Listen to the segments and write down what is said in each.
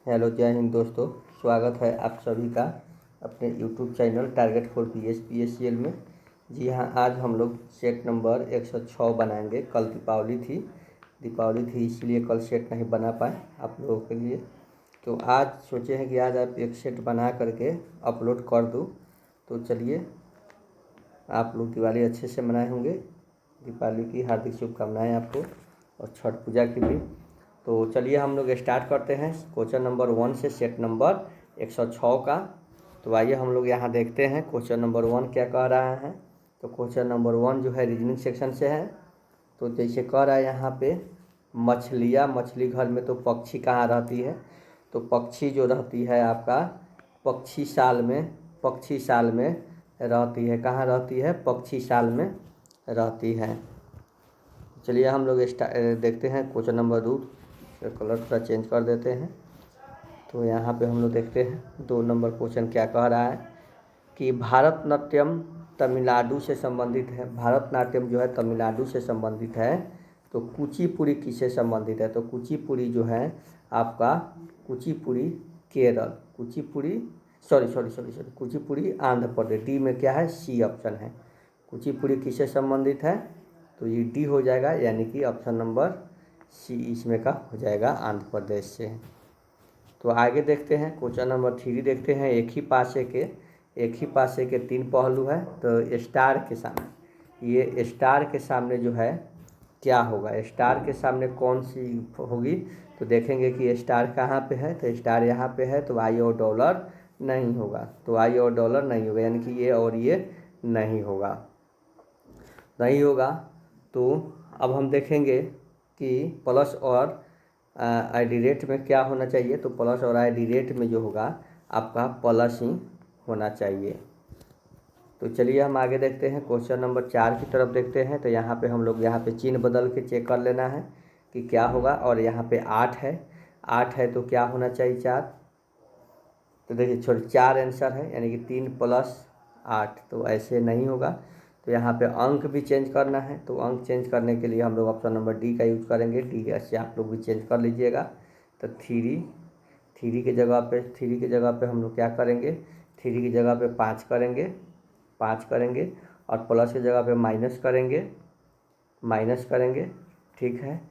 Hello, जय हिंद दोस्तों। स्वागत है आप सभी का अपने YouTube channel target for PSPSCL में। जी हाँ, आज हम लोग सेट नंबर 106 बनाएंगे। कल दीपावली थी इसलिए कल सेट नहीं बना पाए आप लोगों के लिए। तो आज सोचे हैं कि आज आप एक सेट बना करके अपलोड कर दूँ। तो चलिए, आप लोग दिवाली अच्छे से मनाए होंगे। दीपावली की हार्दिक शुभकामनाएँ आपको और छठ पूजा की भी। तो चलिए हम लोग स्टार्ट करते हैं क्वेश्चन नंबर 1 से सेट नंबर 106 का। तो आइए हम लोग यहाँ देखते हैं क्वेश्चन नंबर 1 क्या कह रहा है। तो क्वेश्चन नंबर 1 जो है रीजनिंग सेक्शन से है। तो जैसे कह रहा है यहाँ पे मछली घर में तो पक्षी कहाँ रहती है। तो पक्षी जो रहती है आपका पक्षी साल में रहती है। कहाँ रहती है? पक्षी साल में रहती है। चलिए हम लोग देखते हैं क्वेश्चन नंबर 2। कलर थोड़ा चेंज कर देते हैं। तो यहाँ पे हम लोग देखते हैं 2 नंबर क्वेश्चन क्या कह रहा है कि भारतनाट्यम तमिलनाडु से संबंधित है। भारतनाट्यम जो है तमिलनाडु से संबंधित है। तो कुचिपुड़ी किससे संबंधित है? तो कुचिपुड़ी जो है आपका कुचिपुड़ी केरल, कुचिपुड़ी आंध्र प्रदेश। डी में क्या है? सी ऑप्शन है। कुचिपुड़ी किससे संबंधित है? तो ये डी हो जाएगा, यानी कि ऑप्शन नंबर सी इसमें का हो जाएगा, आंध्र प्रदेश से। तो आगे देखते हैं क्वेश्चन नंबर 3 देखते हैं। एक ही पासे के 3 पहलू है। तो स्टार के सामने जो है क्या होगा? स्टार के सामने कौन सी होगी? तो देखेंगे कि स्टार कहाँ पे है। तो स्टार यहाँ पे है, तो आई और डॉलर नहीं होगा। यानी कि ये और ये नहीं होगा। तो अब हम देखेंगे कि प्लस और आईडी रेट में क्या होना चाहिए। तो प्लस और आईडी रेट में जो होगा आपका प्लस ही होना चाहिए। तो चलिए हम आगे देखते हैं क्वेश्चन नंबर 4 की तरफ देखते हैं। तो यहाँ पे हम लोग चिन्ह बदल के चेक कर लेना है कि क्या होगा। और यहाँ पे 8 है तो क्या होना चाहिए? 4। तो देखिए 4 आंसर है, यानी कि 3 + 8। तो ऐसे नहीं होगा। तो यहाँ पे अंक भी चेंज करना है। तो अंक चेंज करने के लिए हम लोग ऑप्शन नंबर डी का यूज़ करेंगे। डी से आप लोग भी चेंज कर लीजिएगा। तो 3 के जगह पे हम लोग क्या करेंगे? 3 की जगह पे 5 करेंगे और प्लस की जगह पे माइनस करेंगे। ठीक है।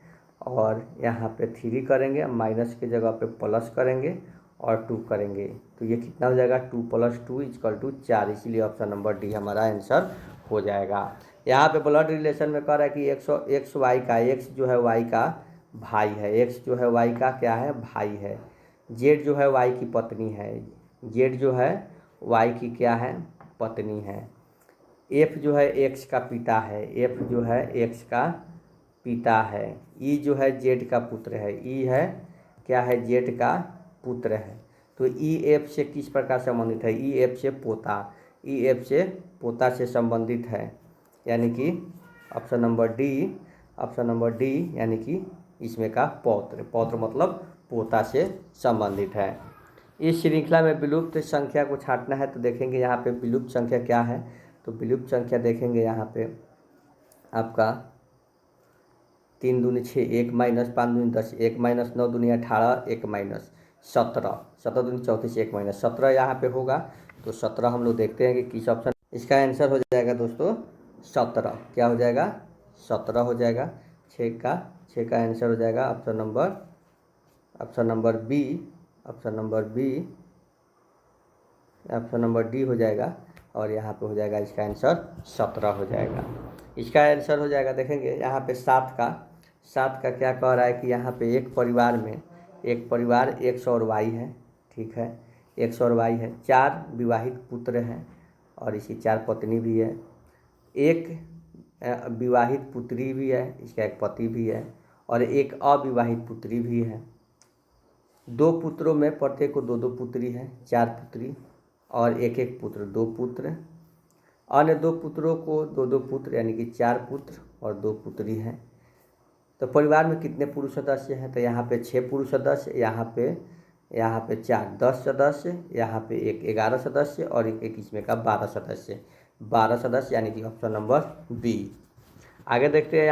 और यहाँ पे 3 करेंगे, माइनस की जगह पे प्लस करेंगे और 2 करेंगे। तो ये कितना हो जाएगा? 2 + 2 = 4। इसीलिए ऑप्शन नंबर डी हमारा आंसर हो जाएगा। यहाँ पे ब्लड रिलेशन में कह रहा है कि एक्स जो है वाई का भाई है। एक्स जो है वाई का क्या है? भाई है। जेड जो है वाई की पत्नी है। जेड जो है वाई की क्या है? पत्नी है। एफ जो है एक्स का पिता है। ई जो है जेड का पुत्र है। ई है क्या है? जेड का पुत्र है। तो ई एफ से किस प्रकार संबंधित है? ई एफ से पोता से संबंधित है, यानी कि ऑप्शन नंबर डी यानी कि इसमें का पौत्र मतलब पोता से संबंधित है। इस श्रृंखला में विलुप्त संख्या को छांटना है। तो देखेंगे यहाँ पे विलुप्त संख्या क्या है। तो विलुप्त संख्या देखेंगे यहाँ पे आपका 3 दूनी 6, 1 - 5 दूनी 10, 1 - 9 दूनी 18, 1 - 17, 17 दूनी 34, 1 - 17 यहाँ पे होगा। तो 17 हम लोग देखते हैं कि किस ऑप्शन। इसका आंसर हो जाएगा दोस्तों 17। क्या हो जाएगा? 17 हो जाएगा। 6 का आंसर हो जाएगा ऑप्शन नंबर डी हो जाएगा। और यहाँ पे हो जाएगा इसका आंसर 17 हो जाएगा। इसका आंसर हो जाएगा। देखेंगे यहाँ पे 7 का क्या कह रहा है कि यहाँ पे एक परिवार एक्स और वाई है। ठीक है, एक्स और वाई है। 4 विवाहित पुत्र हैं और इसकी 4 पत्नी भी है। एक विवाहित पुत्री भी है, इसका एक पति भी है और एक अविवाहित पुत्री भी है। 2 पुत्रों में प्रत्येक को 2 पुत्री है, 4 पुत्री और एक पुत्र, 2 पुत्र। अन्य 2 पुत्रों को 2 पुत्र, यानी कि 4 पुत्र और 2 पुत्री हैं। तो परिवार में कितने पुरुष सदस्य हैं? तो यहाँ पे 6 पुरुष सदस्य, यहाँ पे 4 10 सदस्य, यहाँ पे एक 11 सदस्य और एक इसमें का 12 सदस्य, यानी कि ऑप्शन नंबर बी। आगे देखते हैं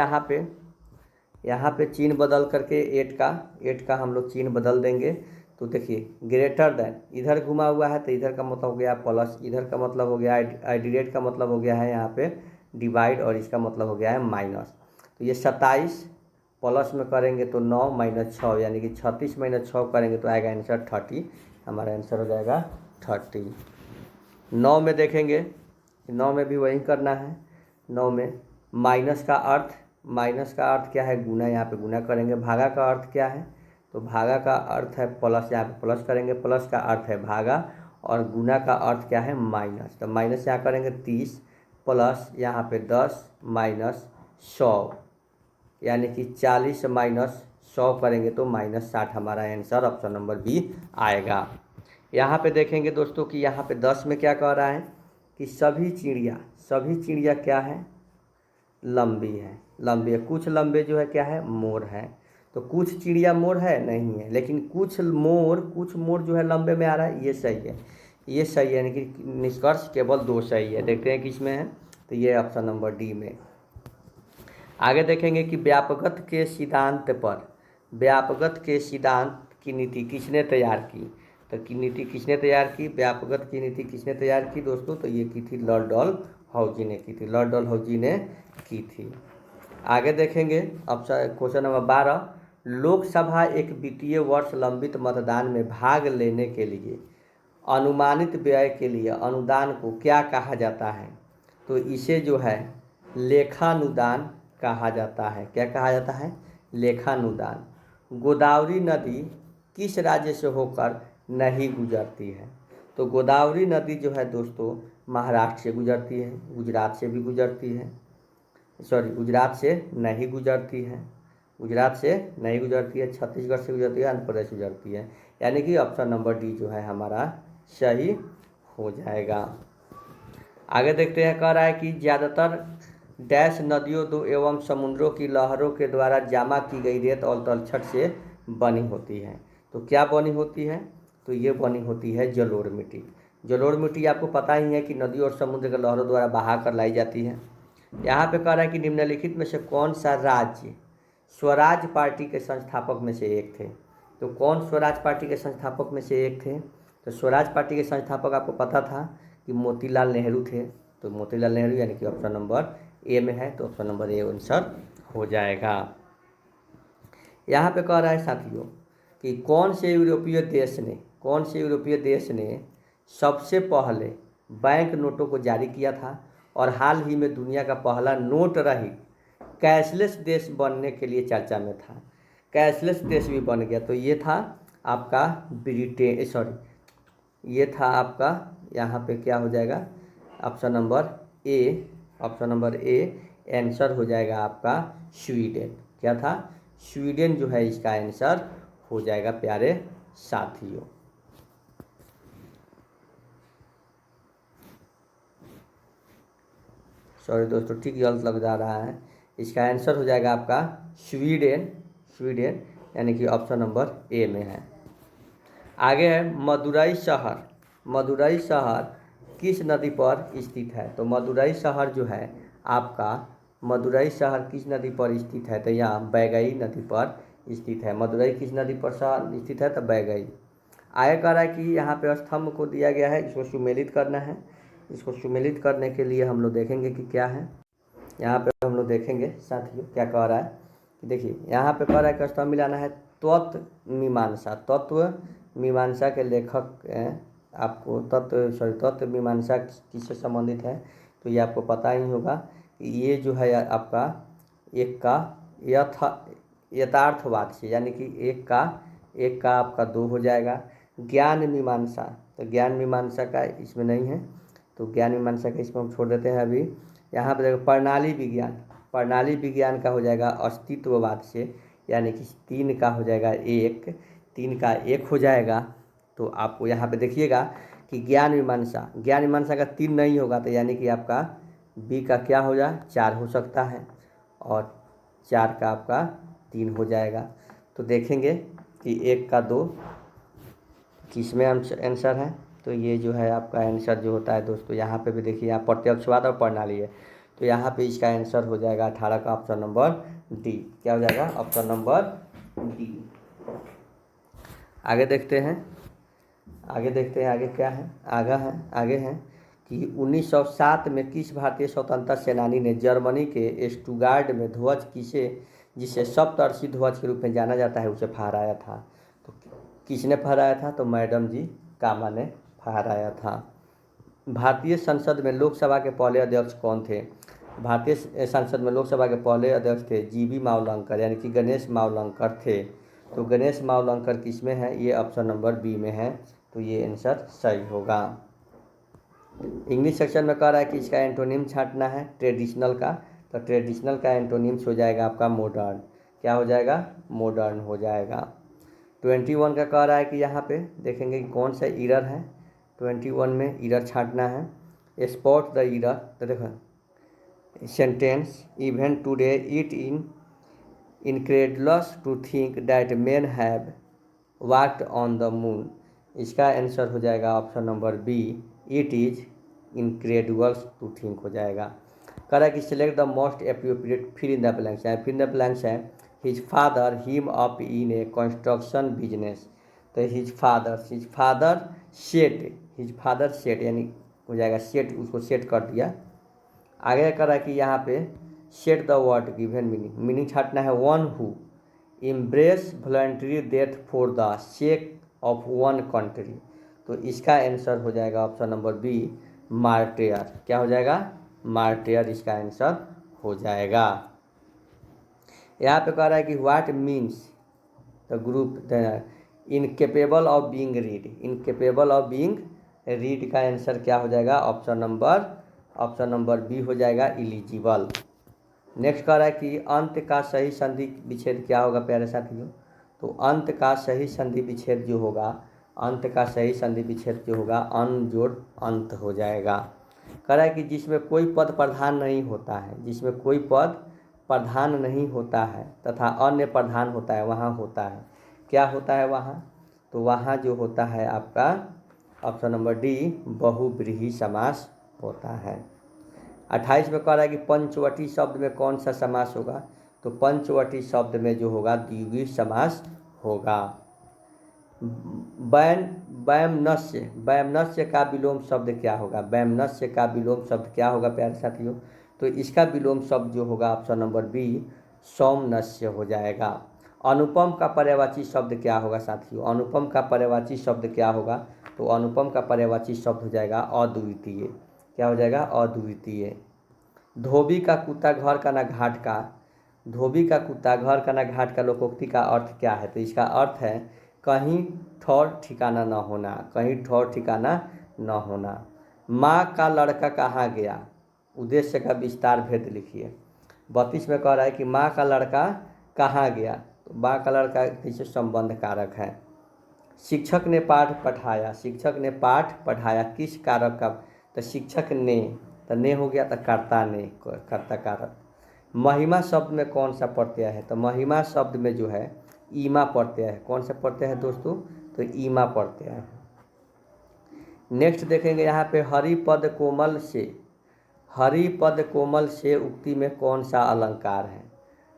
यहाँ पे चिन्ह बदल करके 8 का हम लोग चिन्ह बदल देंगे। तो देखिए ग्रेटर देन इधर घुमा हुआ है तो इधर का मतलब हो गया प्लस, इधर का मतलब हो गया आइडिडेट का मतलब हो गया है यहाँ पे डिवाइड, और इसका मतलब हो गया है माइनस। तो ये 27 प्लस में करेंगे तो 9 माइनस 6 यानी कि 36 माइनस 6 करेंगे तो आएगा आंसर 30। हमारा आंसर हो जाएगा 30। 9 में देखेंगे, 9 में भी वही करना है। 9 में माइनस का अर्थ क्या है, गुना, यहाँ पे गुना करेंगे। भागा का अर्थ क्या है, तो भागा का अर्थ है प्लस, यहाँ पे प्लस करेंगे, प्लस का अर्थ है भागा, और गुना का अर्थ क्या है माइनस। तो माइनस यहाँ करेंगे 30 प्लस यहाँ पे 10 माइनस 100 यानी कि 40 माइनस 100 करेंगे तो -60 हमारा आंसर ऑप्शन नंबर बी आएगा। यहाँ पे देखेंगे दोस्तों कि यहाँ पे 10 में क्या कह रहा है कि सभी चिड़िया क्या है, लंबी है। कुछ लंबे जो है क्या है, मोर है। तो कुछ चिड़िया मोर है नहीं है, लेकिन कुछ मोर जो है लंबे में आ रहा है, ये सही है, यानी कि निष्कर्ष केवल 2 सही है। देखते हैं किस में है, तो ये ऑप्शन नंबर डी में। आगे देखेंगे कि व्यापकत्व के सिद्धांत की नीति किसने तैयार की। तो नीति किसने तैयार की, व्यापकत्व की नीति किसने तैयार की दोस्तों, तो ये की थी लॉर्ड डलहौजी ने की थी। आगे देखेंगे ऑप्शन क्वेश्चन नंबर 12, लोकसभा एक वित्तीय वर्ष लंबित मतदान में भाग लेने के लिए अनुमानित व्यय के लिए अनुदान को क्या कहा जाता है। तो इसे जो है लेखानुदान कहा जाता है। क्या कहा जाता है, लेखानुदान। गोदावरी नदी किस राज्य से होकर नहीं गुजरती है। तो गोदावरी नदी जो है दोस्तों महाराष्ट्र से गुजरती है, गुजरात से भी गुजरती है, गुजरात से नहीं गुजरती है, छत्तीसगढ़ से गुजरती है, आंध्र प्रदेश से गुजरती है, यानी कि ऑप्शन नंबर डी जो है हमारा सही हो जाएगा। आगे देखते हैं, कह रहा है कि ज़्यादातर डैश नदियों दो एवं समुद्रों की लहरों के द्वारा जमा की गई रेत और तलछट से बनी होती है। तो क्या बनी होती है, तो ये बनी होती है जलोढ़ मिट्टी। जलोढ़ मिट्टी आपको पता ही है कि नदी और समुद्र के लहरों द्वारा बहा कर लाई जाती है। यहाँ पे कह रहा है कि निम्नलिखित में से कौन सा राज्य स्वराज पार्टी के संस्थापक में से एक थे। तो कौन स्वराज पार्टी के संस्थापक में से एक थे, तो स्वराज पार्टी के संस्थापक आपको पता था कि मोतीलाल नेहरू थे। तो मोतीलाल नेहरू यानी कि ऑप्शन नंबर ए में है, तो ऑप्शन नंबर ए आंसर हो जाएगा। यहाँ पे कह रहा है साथियों कि कौन से यूरोपीय देश ने सबसे पहले बैंक नोटों को जारी किया था और हाल ही में दुनिया का पहला नोट रहित कैशलेस देश बनने के लिए चर्चा में था। कैशलेस देश भी बन गया, तो ये था आपका ये था आपका यहाँ पे क्या हो जाएगा, ऑप्शन नंबर ए आंसर हो जाएगा आपका स्वीडन। क्या था, स्वीडन जो है इसका आंसर हो जाएगा प्यारे साथियों। सॉरी दोस्तों, ठीक गलत लग जा रहा है, इसका आंसर हो जाएगा आपका स्वीडन यानी कि ऑप्शन नंबर ए में है। आगे है मदुरई शहर किस नदी पर स्थित है। तो मदुरई शहर जो है आपका, मदुरई शहर किस नदी पर स्थित है, तो यहाँ बैगई नदी पर स्थित है। मदुरई किस नदी पर शहर स्थित है, तो बैगई। आगे कह रहा है कि यहाँ पे स्तंभ को दिया गया है, इसको सुमेलित करना है। इसको सुमेलित करने के लिए हम लोग देखेंगे कि क्या है, यहाँ पे हम लोग देखेंगे साथियों क्या कह रहा है कि देखिए यहाँ पे कह रहा है कि स्तंभ मिलाना है। तत्व मीमांसा के लेखक आपको तत्व मीमांसा किससे संबंधित है, तो ये आपको पता ही होगा कि ये जो है आपका एक का यथार्थवाद से, यानी कि एक का आपका 2 हो जाएगा। ज्ञान मीमांसा, तो ज्ञान मीमांसा का इसमें नहीं है, तो ज्ञान मीमांसा का इसमें हम छोड़ देते हैं अभी। यहाँ पर देखो प्रणाली विज्ञान का हो जाएगा अस्तित्ववाद से, यानी कि 3 का हो जाएगा 1 हो जाएगा। तो आपको यहाँ पे देखिएगा कि ज्ञान मीमांसा का 3 नहीं होगा, तो यानी कि आपका बी का क्या हो जाए 4 हो सकता है, और 4 का आपका 3 हो जाएगा। तो देखेंगे कि 1 का 2 किसमें आंसर है, तो ये जो है आपका आंसर जो होता है दोस्तों, यहाँ पे भी देखिए यहाँ प्रत्यक्षवाद और प्रणाली है, तो यहाँ पे इसका आंसर हो जाएगा 18 का ऑप्शन नंबर डी। क्या हो जाएगा, ऑप्शन नंबर डी। आगे देखते हैं आगे क्या है। आगे हैं कि 1907 में किस भारतीय स्वतंत्रता सेनानी ने जर्मनी के स्टुगार्ड में ध्वज जिसे सप्तर्षि ध्वज के रूप में जाना जाता है उसे फहराया था। तो किसने फहराया था? तो मैडम जी कामा ने फहराया था। भारतीय संसद में लोकसभा के पहले अध्यक्ष कौन थे? भारतीय संसद में लोकसभा के पहले अध्यक्ष थे जीवी मावलंकर, यानी कि गणेश मावलंकर थे। तो गणेश मावलंकर किस में है? ये ऑप्शन नंबर बी में है। तो ये आंसर सही होगा। इंग्लिश सेक्शन में कह रहा है कि इसका एंटोनिम छांटना है ट्रेडिशनल का। तो ट्रेडिशनल का एंटोनिम्स हो जाएगा आपका मॉडर्न। क्या हो जाएगा? मॉडर्न हो जाएगा। 21 का कह रहा है कि यहाँ पे देखेंगे कि कौन सा ईरर है। 21 में ईरर छांटना है। Spot the error. तो देखो sentence even today it incredulous to think that man have walked on the moon. इसका आंसर हो जाएगा option number B, it is incredulous to think हो जाएगा। कह रहा है कि select the most appropriate fill in the blanks है। फिल इन द ब्लैंक्स है his father him up in a construction business. तो हिज फादर सेट यानी हो जाएगा सेट, उसको सेट कर दिया। आगे कह रहा है कि यहाँ पे set the word given meaning छाटना है। One who embrace voluntary death for the sake of one country. तो इसका आंसर हो जाएगा ऑप्शन नंबर बी, मार्टियर। क्या हो जाएगा? मार्टियर इसका आंसर हो जाएगा। यहाँ पे कह रहा है कि what means the group incapable of being read का आंसर क्या हो जाएगा? ऑप्शन नंबर बी हो जाएगा, इलिजिबल। नेक्स्ट कह रहा है कि अंत का सही संधि विच्छेद क्या होगा प्यारे साथियों? तो अंत का सही संधि विच्छेद जो होगा अन जोड़ अंत हो जाएगा। कह रहा है कि जिसमें कोई पद प्रधान नहीं होता है तथा अन्य प्रधान होता है वहाँ होता है। क्या होता है वहाँ? तो वहाँ जो होता है आपका ऑप्शन नंबर डी, बहुव्रीहि समास होता है। 28 में कह रहा है कि पंचवटी शब्द में कौन सा समास होगा? तो पंचवटी शब्द में जो होगा द्विगुणी समास होगा। वैमनस्य का विलोम शब्द क्या होगा? प्यारे साथियों? तो इसका विलोम शब्द जो होगा ऑप्शन नंबर बी, सौमनस्य हो जाएगा। अनुपम का पर्यायवाची शब्द क्या होगा साथियों? अनुपम का पर्यायवाची शब्द क्या होगा? तो अनुपम का पर्यायवाची शब्द हो जाएगा अद्वितीय। क्या हो जाएगा? अद्वितीय। धोबी का कुत्ता घर का ना घाट का लोकोक्ति का अर्थ क्या है? तो इसका अर्थ है कहीं ठौर ठिकाना न होना। माँ का लड़का कहाँ गया? उद्देश्य का विस्तार भेद लिखिए। 32 में कह रहा है कि माँ का लड़का कहाँ गया? तो माँ का लड़का किसी संबंध कारक है। शिक्षक ने पाठ पढ़ाया किस कारक का? तो शिक्षक ने, तो ने हो गया, तो कर्ता कारक। महिमा शब्द में कौन सा प्रत्यय है? तो महिमा शब्द में जो है ईमा प्रत्यय है। कौन सा प्रत्यय है दोस्तों? तो ईमा प्रत्यय है। नेक्स्ट देखेंगे यहाँ पे हरिपद कोमल से उक्ति में कौन सा अलंकार है?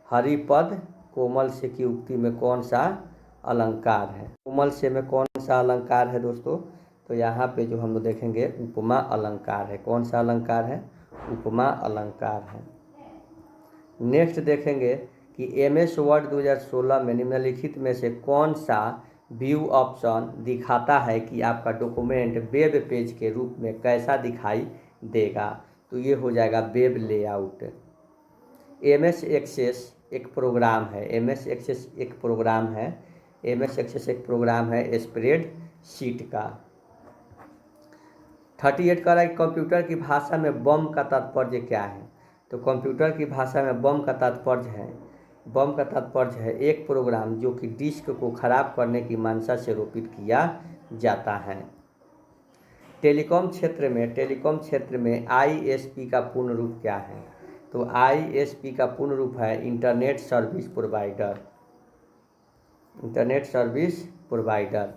हरिपद कोमल से की उक्ति में कौन सा अलंकार है? कोमल से में कौन सा अलंकार है दोस्तों? तो यहाँ पे जो हम लोग देखेंगे उपमा अलंकार है। कौन सा अलंकार है? उपमा अलंकार है। नेक्स्ट देखेंगे कि MS वर्ड 2016 में निम्नलिखित में से कौन सा व्यू ऑप्शन दिखाता है कि आपका डॉक्यूमेंट वेब पेज के रूप में कैसा दिखाई देगा? तो ये हो जाएगा वेब लेआउट। MS एक्सेस एक प्रोग्राम है स्प्रेड शीट का। 38 कह रहा है कि कंप्यूटर की भाषा में बम का तात्पर्य क्या है? तो कंप्यूटर की भाषा में बम का तात्पर्य है एक प्रोग्राम जो कि डिस्क को खराब करने की मंशा से रोपित किया जाता है। टेलीकॉम क्षेत्र में ISP का पूर्ण रूप क्या है? तो ISP का पूर्ण रूप है इंटरनेट सर्विस प्रोवाइडर।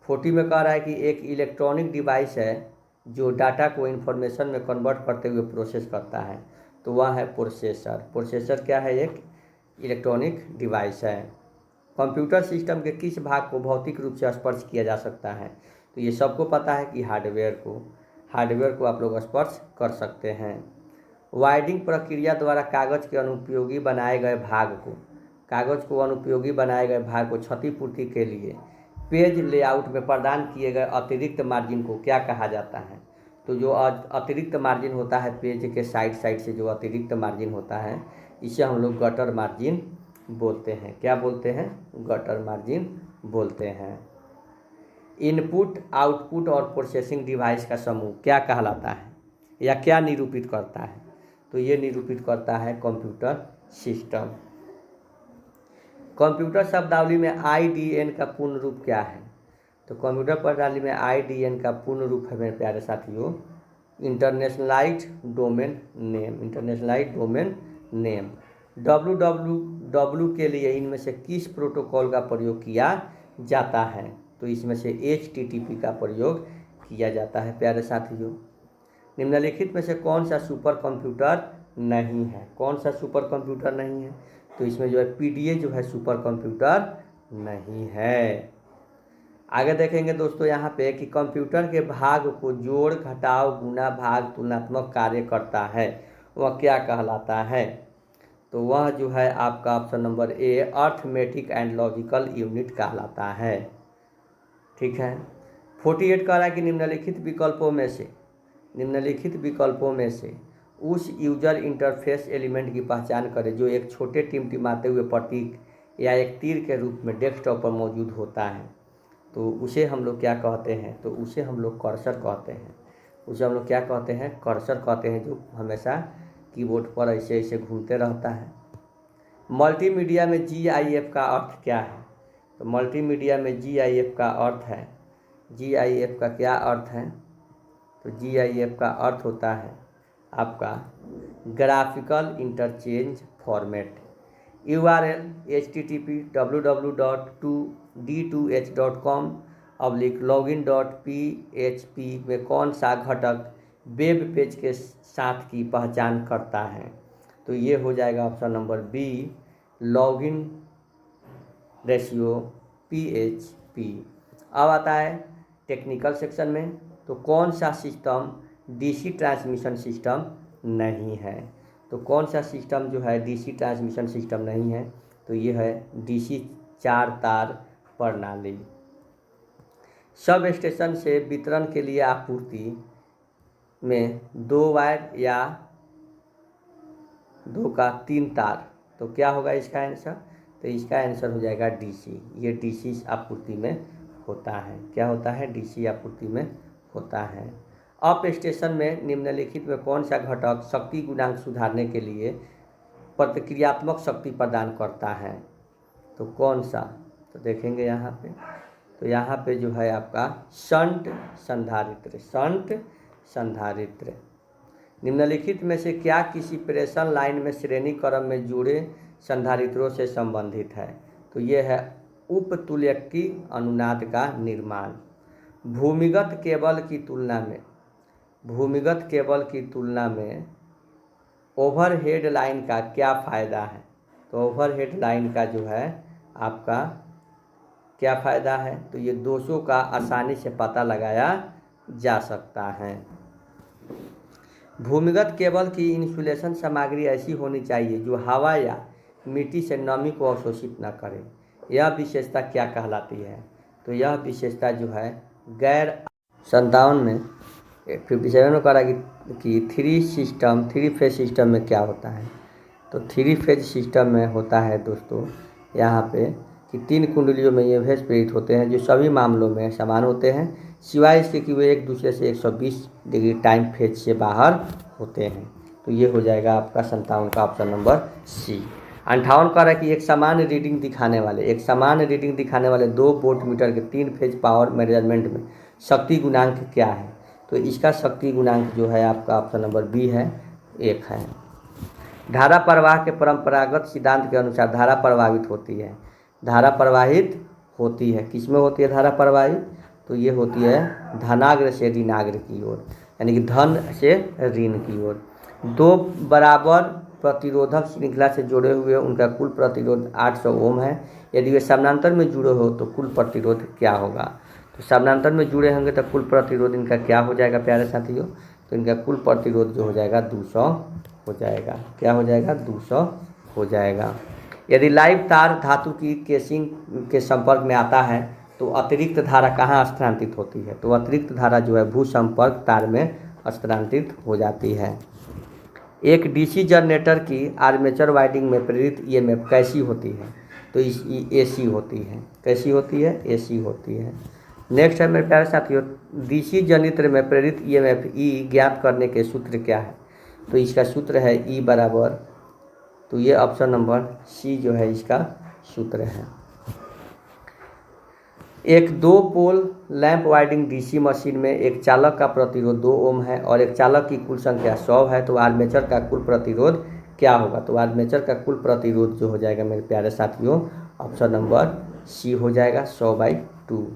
40 में कह रहा है कि एक इलेक्ट्रॉनिक डिवाइस है जो डाटा को इंफॉर्मेशन में कन्वर्ट करते हुए प्रोसेस करता है। तो वह है प्रोसेसर। क्या है? एक इलेक्ट्रॉनिक डिवाइस है। कंप्यूटर सिस्टम के किस भाग को भौतिक रूप से स्पर्श किया जा सकता है? तो ये सबको पता है कि हार्डवेयर को आप लोग स्पर्श कर सकते हैं। वाइडिंग प्रक्रिया द्वारा कागज के अनुपयोगी बनाए गए भाग को क्षतिपूर्ति के लिए पेज लेआउट में प्रदान किए गए अतिरिक्त मार्जिन को क्या कहा जाता है? तो जो अतिरिक्त मार्जिन होता है पेज के साइड से जो अतिरिक्त मार्जिन होता है, इसे हम लोग गटर मार्जिन बोलते हैं। क्या बोलते हैं? गटर मार्जिन बोलते हैं। इनपुट, आउटपुट और प्रोसेसिंग डिवाइस का समूह क्या कहलाता है या क्या निरूपित करता है? तो ये निरूपित करता है कंप्यूटर सिस्टम। कंप्यूटर शब्दावली में IDN का पूर्ण रूप क्या है? तो कंप्यूटर प्रणाली में IDN का पूर्ण रूप है मेरे प्यारे साथियों, इंटरनेशनलाइज्ड डोमेन नेम। www के लिए इनमें से किस प्रोटोकॉल का प्रयोग किया जाता है? तो इसमें से HTTP का प्रयोग किया जाता है प्यारे साथियों। निम्नलिखित में से कौन सा सुपर कंप्यूटर नहीं है? तो इसमें जो है PDA जो है सुपर कंप्यूटर नहीं है। आगे देखेंगे दोस्तों यहाँ पे कि कंप्यूटर के भाग को जोड़, घटाव, गुणा, भाग, तुलनात्मक कार्य करता है, वह क्या कहलाता है? तो वह जो है आपका option number A arithmetic and logical unit कहलाता है। ठीक है। 48 कह रहा है कि निम्नलिखित विकल्पों में से उस यूजर इंटरफेस एलिमेंट की पहचान करें जो एक छोटे टिमटिमाते हुए प्रतीक या एक तीर के रूप में डेस्कटॉप पर मौजूद होता है। तो उसे हम लोग क्या कहते हैं? तो उसे हम लोग कर्सर कहते हैं। कर्सर कहते हैं, जो हमेशा कीबोर्ड पर ऐसे घूमते रहता है। मल्टीमीडिया में GIF का अर्थ क्या है? तो मल्टीमीडिया में GIF का अर्थ है, GIF का क्या अर्थ है? तो GIF का अर्थ होता है आपका graphical interchange format. URL http://d2h.com/login.php में कौन सा घटक वेब पेज के साथ की पहचान करता है? तो ये हो जाएगा option number B login ratio PHP। अब आता है टेक्निकल सेक्शन में, तो कौन सा सिस्टम DC ट्रांसमिशन सिस्टम नहीं है? तो कौन सा सिस्टम जो है DC ट्रांसमिशन सिस्टम नहीं है? तो ये है DC 4 तार प्रणाली। सब स्टेशन से वितरण के लिए आपूर्ति में 2 वायर या 2 का 3 तार, तो क्या होगा इसका आंसर? तो इसका आंसर हो जाएगा DC। ये DC आपूर्ति में होता है। क्या होता है? DC आपूर्ति में होता है। अप स्टेशन में निम्नलिखित में कौन सा घटक शक्ति गुणांक सुधारने के लिए प्रतिक्रियात्मक शक्ति प्रदान करता है? तो कौन सा? तो देखेंगे यहाँ पे, तो यहाँ पे जो है आपका शंट संधारित्र। निम्नलिखित में से क्या किसी प्रेषण लाइन में श्रेणी क्रम में जुड़े संधारित्रों से संबंधित है? तो ये है उपतुल्यकी अनुनाद का निर्माण। भूमिगत केबल की तुलना में ओवरहेड लाइन का क्या फ़ायदा है? तो ओवरहेड लाइन का जो है आपका क्या फ़ायदा है? तो ये दोषों का आसानी से पता लगाया जा सकता है। भूमिगत केबल की इंसुलेशन सामग्री ऐसी होनी चाहिए जो हवा या मिट्टी से नमी को अवशोषित न करे। यह विशेषता क्या कहलाती है? तो यह विशेषता जो है गैर 57 में 57 में कहा कि 3 फेज सिस्टम में क्या होता है? तो 3 फेज सिस्टम में होता है दोस्तों यहाँ पे कि 3 कुंडलियों में ये भेज प्रेरित होते हैं जो सभी मामलों में समान होते हैं, सिवाय इसके कि वे एक दूसरे से 120 डिग्री टाइम फेज से बाहर होते हैं। तो ये हो जाएगा आपका 57 का ऑप्शन नंबर C। 58 कह रहा है कि एक समान रीडिंग दिखाने वाले 2 वोल्टमीटर के 3 फेज पावर मेजरमेंट में शक्ति गुणांक क्या है? तो इसका शक्ति गुणांक जो है आपका ऑप्शन नंबर B है, 1 है। धारा प्रवाह के परंपरागत सिद्धांत के अनुसार धारा प्रवाहित होती है। किसमें होती है धारा प्रवाहित? तो ये होती है धनाग्र से ऋणाग्र की ओर, यानी कि धन से ऋण की ओर। 2 बराबर प्रतिरोधक श्रृंखला से जुड़े हुए उनका कुल प्रतिरोध 800 ओम है। यदि वे समानांतर में जुड़े हो तो कुल प्रतिरोध क्या होगा। तो समानांतर में जुड़े होंगे तो कुल प्रतिरोध इनका क्या हो जाएगा प्यारे साथियों, तो इनका कुल प्रतिरोध जो हो जाएगा 200 हो जाएगा। क्या हो जाएगा, 200 हो जाएगा। यदि लाइव तार धातु की केसिंग के संपर्क में आता है तो अतिरिक्त धारा कहाँ स्थानांतरित होती है, तो अतिरिक्त धारा जो है भू संपर्क तार में स्थानांतरित हो जाती है। एक डीसी जनरेटर की आर्मेचर वाइंडिंग में प्रेरित ईएमएफ कैसी होती है, तो इस एसी होती है। कैसी होती है, एसी होती है। नेक्स्ट है मेरे प्यारे साथियों, डीसी जनरेटर में प्रेरित ईएमएफ ई ज्ञात करने के सूत्र क्या है, तो इसका सूत्र है ई बराबर, तो ये ऑप्शन नंबर सी जो है इसका सूत्र है। एक 2 पोल लैंप वाइंडिंग डीसी मशीन में एक चालक का प्रतिरोध 2 ओम है और एक चालक की कुल संख्या 100 है, तो आर्मेचर का कुल प्रतिरोध क्या होगा, तो आर्मेचर का कुल प्रतिरोध जो हो जाएगा मेरे प्यारे साथियों ऑप्शन नंबर सी हो जाएगा 100/2।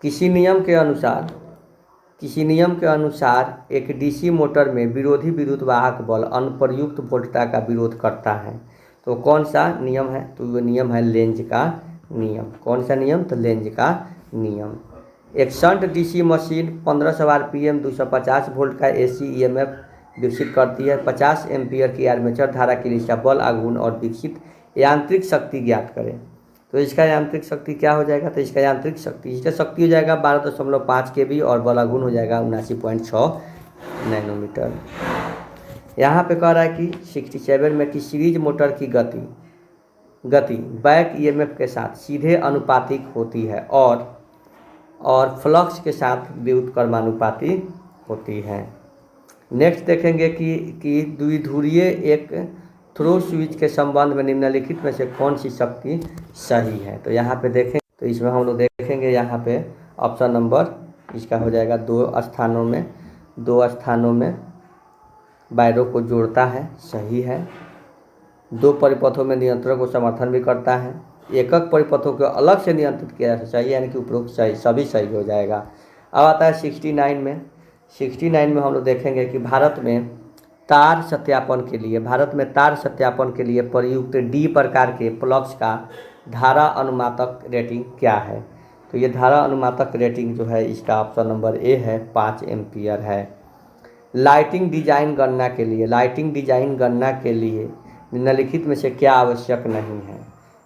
किसी नियम के अनुसार एक डीसी मोटर में विरोधी विद्युत वाहक बल अनुप्रयुक्त वोल्टता का विरोध करता है, तो कौन सा नियम है, तो वो नियम है लेंज का नियम। कौन सा नियम, तो लेंज का नियम। एक shunt DC machine 1500 RPM 250 volt का एसी ईएमएफ विकसित करती है। 50 एम्पीयर की आर्मेचर धारा के लिए बल आघूर्ण और विकसित यांत्रिक शक्ति ज्ञात करें, तो इसका यांत्रिक शक्ति क्या हो जाएगा, तो इसका यांत्रिक शक्ति, इसका शक्ति हो जाएगा 12.5 kV और बल आघूर्ण हो जाएगा 79.6 नैनोमीटर। यहाँ पे कह रहा है कि 67 में कि सीरीज मोटर की गति बैक ईएमएफ के साथ सीधे अनुपातिक होती है और फ्लक्स के साथ व्युत्क्रमानुपाती होती है। नेक्स्ट देखेंगे कि द्विध्रुवीय एक थ्रो स्विच के संबंध में निम्नलिखित में से कौन सी शक्ति सही है, तो यहाँ पे देखें, तो इसमें हम लोग देखेंगे यहाँ पे ऑप्शन नंबर इसका हो जाएगा 2 स्थानों में वायरों को जोड़ता है, सही है। 2 परिपथों में नियंत्रण को समर्थन भी करता है। एकक परिपथों को अलग से नियंत्रित किया जा सकता है, यानी कि उपरोक्त सही सभी सही हो जाएगा। अब आता है 69 में हम लोग देखेंगे कि भारत में तार सत्यापन के लिए प्रयुक्त डी प्रकार के प्लग्स का धारा अनुमातक रेटिंग क्या है, तो ये धारा अनुमातक रेटिंग जो है इसका ऑप्शन नंबर ए है 5 एम्पियर है। लाइटिंग डिजाइन गणना के लिए निम्नलिखित में से क्या आवश्यक नहीं है,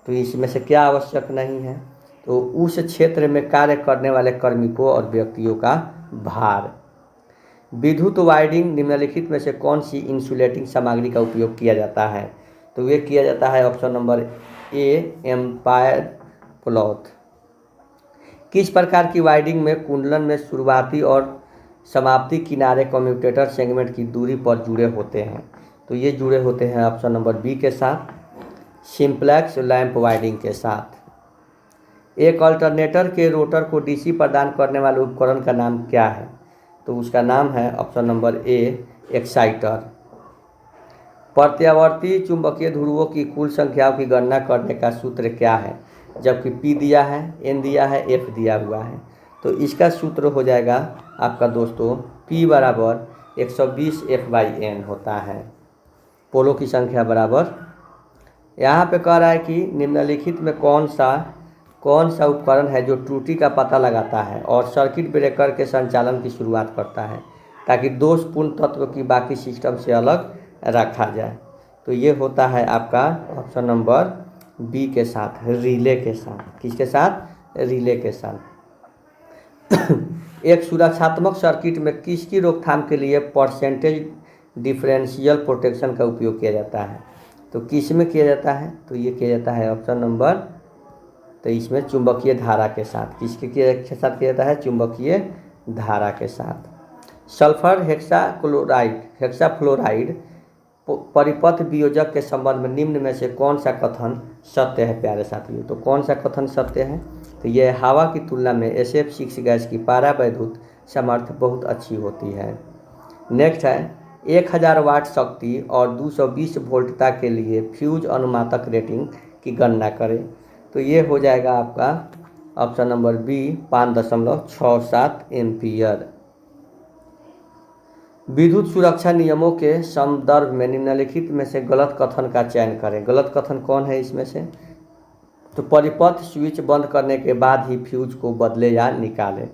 तो इसमें से क्या आवश्यक नहीं है, तो उस क्षेत्र में कार्य करने वाले कार्मिकों और व्यक्तियों का भार। विद्युत वायरिंग निम्नलिखित में से कौन सी इंसुलेटिंग सामग्री का उपयोग किया जाता है, तो ये किया जाता है option number A empire cloth. किस प्रकार की वायरिंग में कुंडलन में शुरुआती और समाप्ति किनारे कम्यूटेटर सेगमेंट की दूरी पर जुड़े होते हैं, तो ये जुड़े होते हैं ऑप्शन नंबर बी के साथ, सिंप्लेक्स लैंप वायरिंग के साथ। एक अल्टरनेटर के रोटर को डीसी प्रदान करने वाले उपकरण का नाम क्या है, तो उसका नाम है ऑप्शन नंबर ए एक्साइटर। प्रत्यावर्ती चुंबकीय ध्रुवों की कुल संख्याओं की गणना करने का सूत्र क्या है, जबकि P दिया है, N दिया है, F दिया हुआ है, तो इसका सूत्र हो जाएगा आपका दोस्तों P बराबर 120 F/N होता है। पोलों की संख्या बराबर, यहाँ पे कह रहा है कि निम्नलिखित में कौन सा उपकरण है जो त्रुटि का पता लगाता है और सर्किट ब्रेकर के संचालन की शुरुआत करता है ताकि दोषपूर्ण तत्व की बाकी सिस्टम से अलग रखा जाए, तो ये होता है आपका ऑप्शन नंबर बी के साथ, रिले के साथ। किसके साथ, रिले के साथ। एक सुरक्षात्मक सर्किट में किसकी रोकथाम के लिए परसेंटेज डिफरेंशियल प्रोटेक्शन का उपयोग किया जाता है, तो किस में किया जाता है, तो ये किया जाता है ऑप्शन नंबर, तो इसमें चुंबकीय धारा के साथ। किसके साथ किया जाता है, चुंबकीय धारा के साथ। सल्फर हेक्साफ्लोराइड परिपथ वियोजक के संबंध में निम्न में से कौन सा कथन सत्य है प्यारे साथियों, तो कौन सा कथन सत्य है, तो यह हवा की तुलना में SF6 गैस की पारावैद्युत सामर्थ्य बहुत अच्छी होती है। नेक्स्ट है 1000 वाट शक्ति और 220 वोल्टता के लिए फ्यूज अनुमातक रेटिंग की गणना करें, तो ये हो जाएगा आपका ऑप्शन नंबर बी 5.67 एम्पियर। विद्युत सुरक्षा नियमों के संदर्भ में निम्नलिखित में से गलत कथन का चयन करें। गलत कथन कौन है इसमें से? तो परिपथ स्विच बंद करने के बाद ही फ्यूज को बदले या निकालें।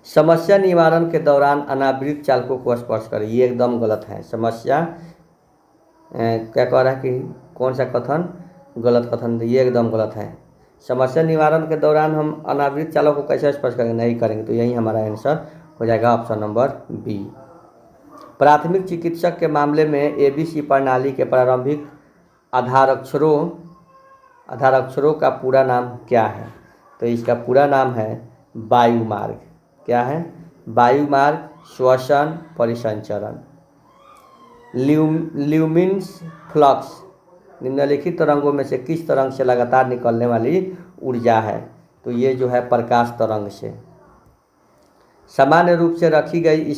समस्या निवारण के दौरान अनावृत चालकों को स्पर्श करें, ये एकदम गलत है। समस्या क्या कह रहा है कि कौन सा कथन गलत कथन, ये एकदम गलत है। समस्या निवारण के दौरान हम अनावृत चालक को कैसे स्पर्श करेंगे? नहीं करेंगे। तो यही हमारा आंसर हो जाएगा ऑप्शन नंबर बी। प्राथमिक चिकित्सक के मामले में एबीसी प्रणाली के प्रारंभिक आधारअक्षरों का पूरा नाम क्या है? तो इसका पूरा नाम है वायुमार्ग। क्या है? वायुमार्ग, श्वसन, परिसंचरण। ल्यूमिन्स फ्लक्स निम्नलिखित तरंगों में से किस तरंग से लगातार निकलने वाली ऊर्जा है? तो ये जो है प्रकाश तरंग से। सामान्य रूप से रखी गई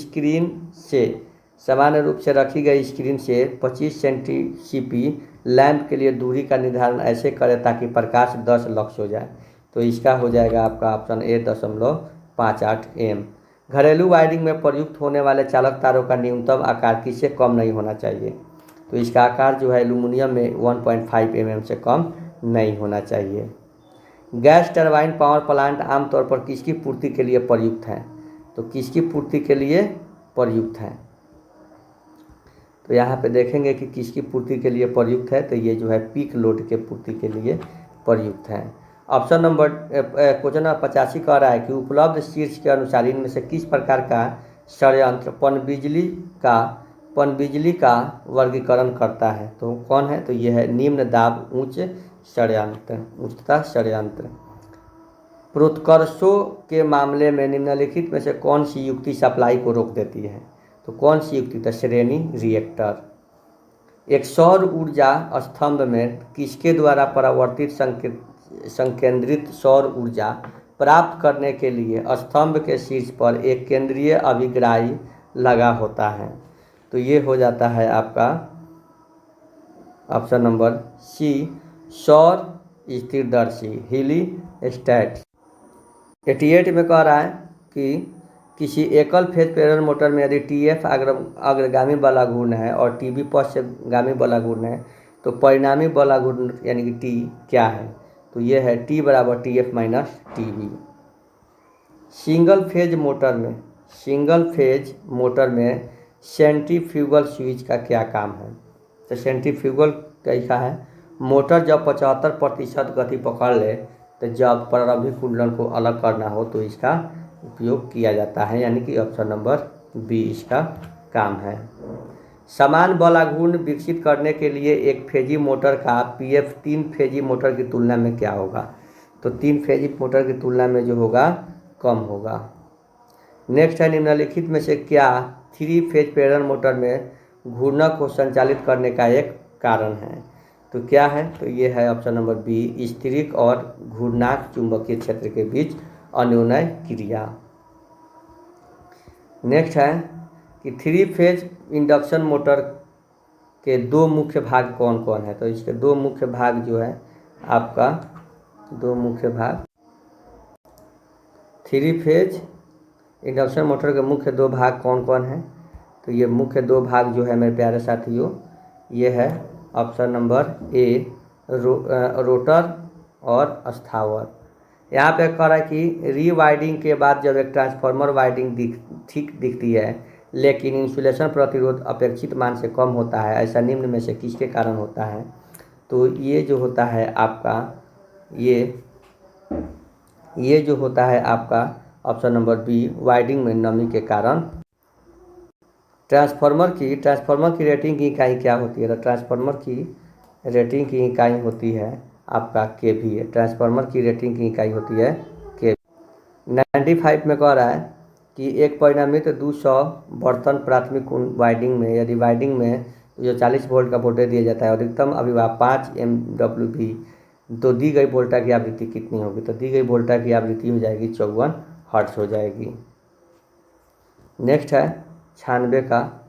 स्क्रीन से 25 सेंटीसीपी लैंप के लिए दूरी का निर्धारण ऐसे करें ताकि प्रकाश 10 लक्स हो जाए। तो इसका हो जाएगा आपका ऑप्शन ए 0.58 एम। घरेलू वायरिंग में प्रयुक्त होने वाले चालक तारों का न्यूनतम आकार किससे कम नहीं होना चाहिए? तो इसका आकार जो है एल्यूमिनियम में 1.5 mm से कम नहीं होना चाहिए। गैस टरबाइन पावर प्लांट आमतौर पर किसकी पूर्ति के लिए प्रयुक्त है? तो किसकी पूर्ति के लिए प्रयुक्त है? तो यहाँ पे देखेंगे कि किसकी पूर्ति के लिए प्रयुक्त है। तो ये जो है पीक लोड के पूर्ति के लिए प्रयुक्त है। ऑप्शन नंबर क्वेश्चन नंबर 85 कह रहा है कि उपलब्ध शीर्ष के अनुसार इनमें से किस प्रकार का षड्यंत्र पनबिजली का वर्गीकरण करता है? तो कौन है? तो ये है निम्न दाब उच्चता षड्यंत्र। प्रोत्कर्षों के मामले में निम्नलिखित में से कौन सी युक्ति सप्लाई को रोक देती है? तो कौन सी युक्ति? तो श्रेणी रिएक्टर। एक सौर ऊर्जा स्तंभ में किसके द्वारा परावर्तित संकेंद्रित सौर ऊर्जा प्राप्त करने के लिए स्तंभ के शीर्ष पर एक केंद्रीय अभिग्राही लगा होता है? तो ये हो जाता है आपका ऑप्शन नंबर सी सौर स्थिरदर्शी हीलियोस्टैट। 88 में कह रहा है कि किसी एकल फेज प्रेरण मोटर में यदि टीएफ अग्रगामी बला घूर्ण है और टीबी पश्चगामी बला घूर्ण है तो परिणामी बला घूर्ण यानी कि टी क्या है? तो ये है टी बराबर TF minus TB. Single phase motor में सेंट्रीफ्यूगल स्विच का क्या काम है? तो सेंट्रीफ्यूगल कैसा है? मोटर जब 75% गति पकड़ ले तो जब प्रारंभिक कुंडलन को अलग करना हो तो इसका उपयोग किया जाता है, यानी कि ऑप्शन नंबर बी इसका काम है। समान बल घूर्ण विकसित करने के लिए एक फेजी मोटर का पीएफ 3 फेजी मोटर की तुलना में क्या होगा? तो 3 फेजी मोटर की तुलना में जो होगा कम होगा। नेक्स्ट है निम्नलिखित में से क्या 3 फेज प्रेरण मोटर में घूर्णक को संचालित करने का एक कारण है? तो क्या है? तो ये है ऑप्शन नंबर बी स्थिरिक और घूर्णक चुंबकीय क्षेत्र के बीच अन्योन्य क्रिया। नेक्स्ट है कि 3 फेज इंडक्शन मोटर के 2 मुख्य भाग कौन कौन है? तो इसके 2 मुख्य भाग जो है आपका 2 मुख्य भाग 3 फेज इंडक्शन मोटर के मुख्य 2 भाग कौन कौन है? तो ये मुख्य 2 भाग जो है मेरे प्यारे साथियों ये है ऑप्शन नंबर ए रोटर और स्थावर। यहाँ पे कह रहा है कि रीवाइंडिंग के बाद जब एक ट्रांसफार्मर वाइंडिंग ठीक दिखती है लेकिन इंसुलेशन प्रतिरोध अपेक्षित मान से कम होता है, ऐसा निम्न में से किसके कारण होता है? तो ये जो होता है आपका ये जो होता है आपका ऑप्शन नंबर बी वाइंडिंग में नमी के कारण। ट्रांसफार्मर की रेटिंग की इकाई क्या होती है? तो ट्रांसफार्मर की रेटिंग की इकाई होती है आपका केवीए। ट्रांसफार्मर की रेटिंग की इकाई होती है केवी। 95 में कह रहा है कि एक परिणामित 200 बर्तन प्राथमिक वाइंडिंग में यदि वाइंडिंग में जो 40 वोल्ट का वोल्टेज दिया जाता है अधिकतम अभिभाव 5 MWV तो दी गई वोल्टा की आवृत्ति कितनी होगी? तो दी गई वोल्टा की आवृत्ति हो जाएगी 54 हर्ट्ज हो जाएगी। नेक्स्ट है 96 का।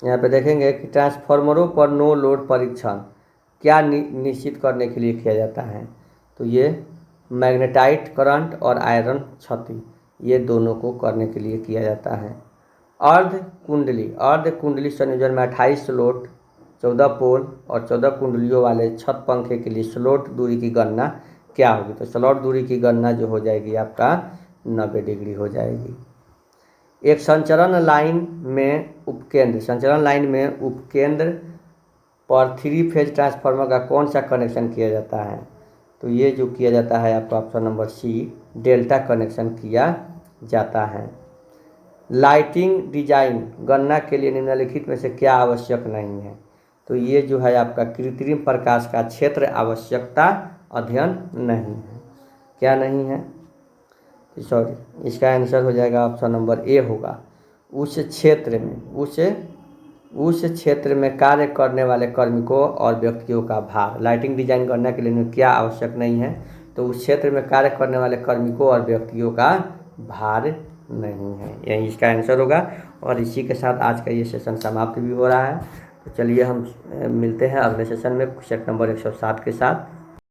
यहाँ पे देखेंगे कि ट्रांसफार्मरों पर नो लोड परीक्षण क्या निश्चित करने के लिए किया जाता है? तो ये मैग्नेटाइट करंट और आयरन क्षति ये दोनों को करने के लिए किया जाता है। अर्ध कुंडली संयोजन में 28 स्लॉट, 14 पोल और 14 कुंडलियों वाले छत पंखे के लिए स्लॉट दूरी की गणना क्या होगी? तो स्लॉट दूरी की गणना जो हो जाएगी आपका 90 डिग्री हो जाएगी। एक संचरण लाइन में उपकेंद्र पर 3 फेज ट्रांसफार्मर का कौन सा कनेक्शन किया जाता है? तो ये जो किया जाता है आपका option number C, delta connection किया जाता है। लाइटिंग डिजाइन गणना के लिए निम्नलिखित में से क्या आवश्यक नहीं है? तो ये जो है आपका कृत्रिम प्रकाश का क्षेत्र आवश्यकता अध्ययन नहीं है। क्या नहीं है? सॉरी, इसका आंसर हो जाएगा ऑप्शन नंबर ए होगा। उस क्षेत्र में कार्य करने वाले कार्मिकों और व्यक्तियों का भार। लाइटिंग डिजाइन करने के लिए क्या आवश्यक नहीं है? तो उस क्षेत्र में कार्य करने वाले कार्मिकों और व्यक्तियों का भार नहीं है, यही इसका आंसर होगा। और इसी के साथ आज का ये सेशन समाप्त भी हो रहा है। तो चलिए हम मिलते हैं अगले सेशन में सेट नंबर 107 के साथ।